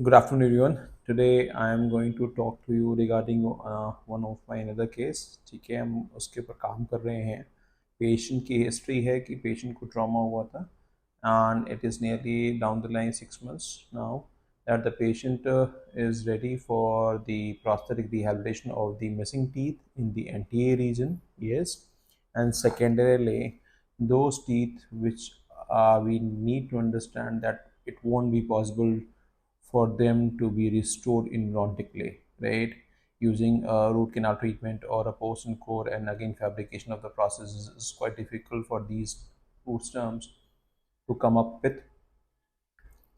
Good afternoon, everyone. Today I am going to talk to you regarding one of my another case. ठीक है, हम उसके ऊपर काम कर रहे हैं. पेशेंट की हिस्ट्री है कि पेशेंट को ट्रॉमा हुआ था and it is nearly down the line 6 months now that the patient is ready for the prosthetic rehabilitation of the missing teeth in the anterior region. Yes, and secondarily, those teeth which we need to understand that it won't be possible for them to be restored in robotically, right? Using a root canal treatment or a post and core, and again, fabrication of the process is quite difficult for these two terms to come up with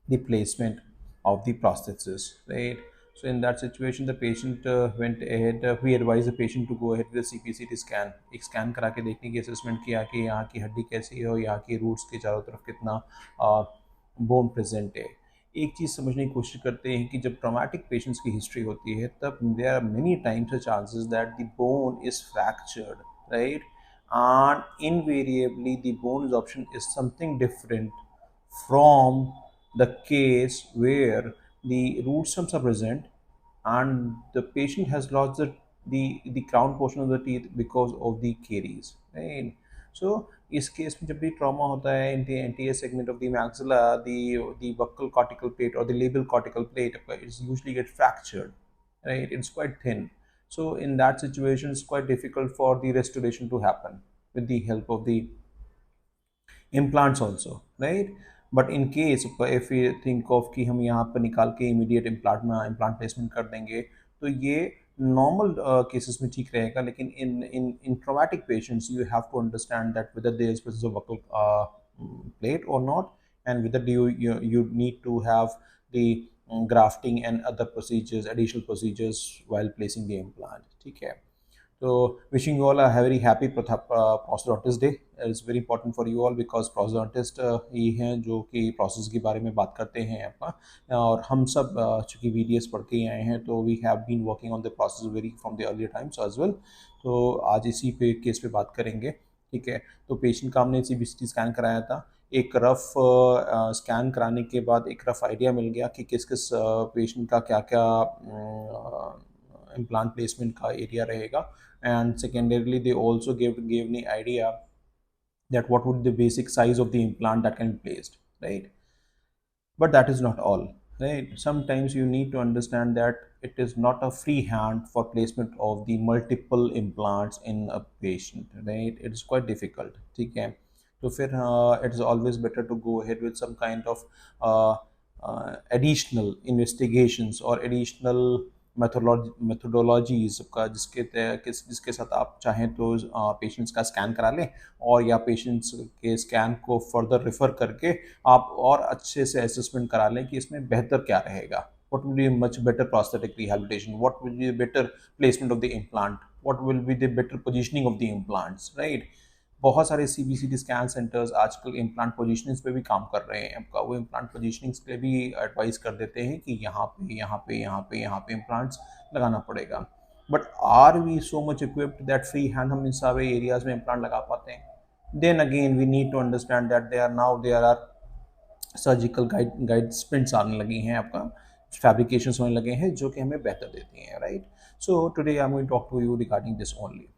the placement of the prosthesis, right? So in that situation, the patient went ahead. We advised the patient to go ahead with a CPCT scan. एक scan करा के देखने की assessment किया कि यहाँ की हड्डी कैसी है और यहाँ की रूट्स के चारों तरफ कितना बोन प्रेजेंट है. एक चीज़ समझने की कोशिश करते हैं कि जब ट्रॉमेटिक पेशेंट्स की हिस्ट्री होती है तब there are many times chances that the bone is fractured, right? And invariably the bone option is something different from the case where the root stumps are present and the patient has lost the crown portion of the teeth because of the caries, right? So इस case में जब भी trauma होता है in the anterior segment of the maxilla, the buccal cortical plate or the labial cortical plate is usually get fractured, right? It's quite thin. So in that situation, it's quite difficult for the restoration to happen with the help of the implants also, right? But in case if we think of कि हम यहाँ पर निकाल के immediate implant placement कर देंगे तो ये normal cases में ठीक रहेगा, लेकिन in traumatic patients you have to understand that whether there is presence of buccal plate or not, and whether you need to have the grafting and other procedures, additional procedures while placing the implant. ठीक है. So wishing you all a very happy prosthodontist day. It's very important for you all because prosthodontist ही हैं जो कि process के बारे में बात करते हैं आपका, और हम सब चूँकि VDS पढ़ के ही आए हैं तो we have been working on the process very from the earlier times as well. तो आज इसी पे केस पे बात करेंगे. ठीक है, तो पेशेंट का हमने CBCT स्कैन कराया था. एक रफ स्कैन कराने के बाद एक रफ आइडिया मिल गया कि किस किस पेशेंट का क्या क्या इम्प्लांट प्लेसमेंट का एरिया रहेगा. And secondarily they also gave me idea that what would be the basic size of the implant that can be placed, right? But that is not all, right? Sometimes you need to understand that it is not a free hand for placement of the multiple implants in a patient, right? It is quite difficult. Okay, so it is always better to go ahead with some kind of additional investigations or additional methodologies का जिसके साथ आप चाहें तो patients का scan करा लें, और या पेशेंट्स के स्कैन को फर्दर रेफर करके आप और अच्छे से असेसमेंट करा लें कि इसमें बेहतर क्या रहेगा. what will be a much better prosthetic rehabilitation, what will be a better placement of the implant, what will be the better positioning of the implants, right? बहुत सारे CBCT स्कैन सेंटर्स आजकल इम्प्लांट पोजिशनिंग्स पे भी काम कर रहे हैं. आपका वो इम्प्लांट पोजिशनिंग्स के लिए भी एडवाइस कर देते हैं कि यहाँ पे यहाँ पे यहाँ पे यहाँ पे इम्प्लांट्स लगाना पड़ेगा. But are we so much equipped that free hand हम इन सारे एरियाज में इम्प्लांट लगा पाते हैं? Then again we need to understand that there are surgical guide sprints आने लगी हैं, आपका फैब्रिकेशंस होने लगे हैं जो कि हमें बेहतर देती हैं, right? So today I am going to talk to you regarding this only.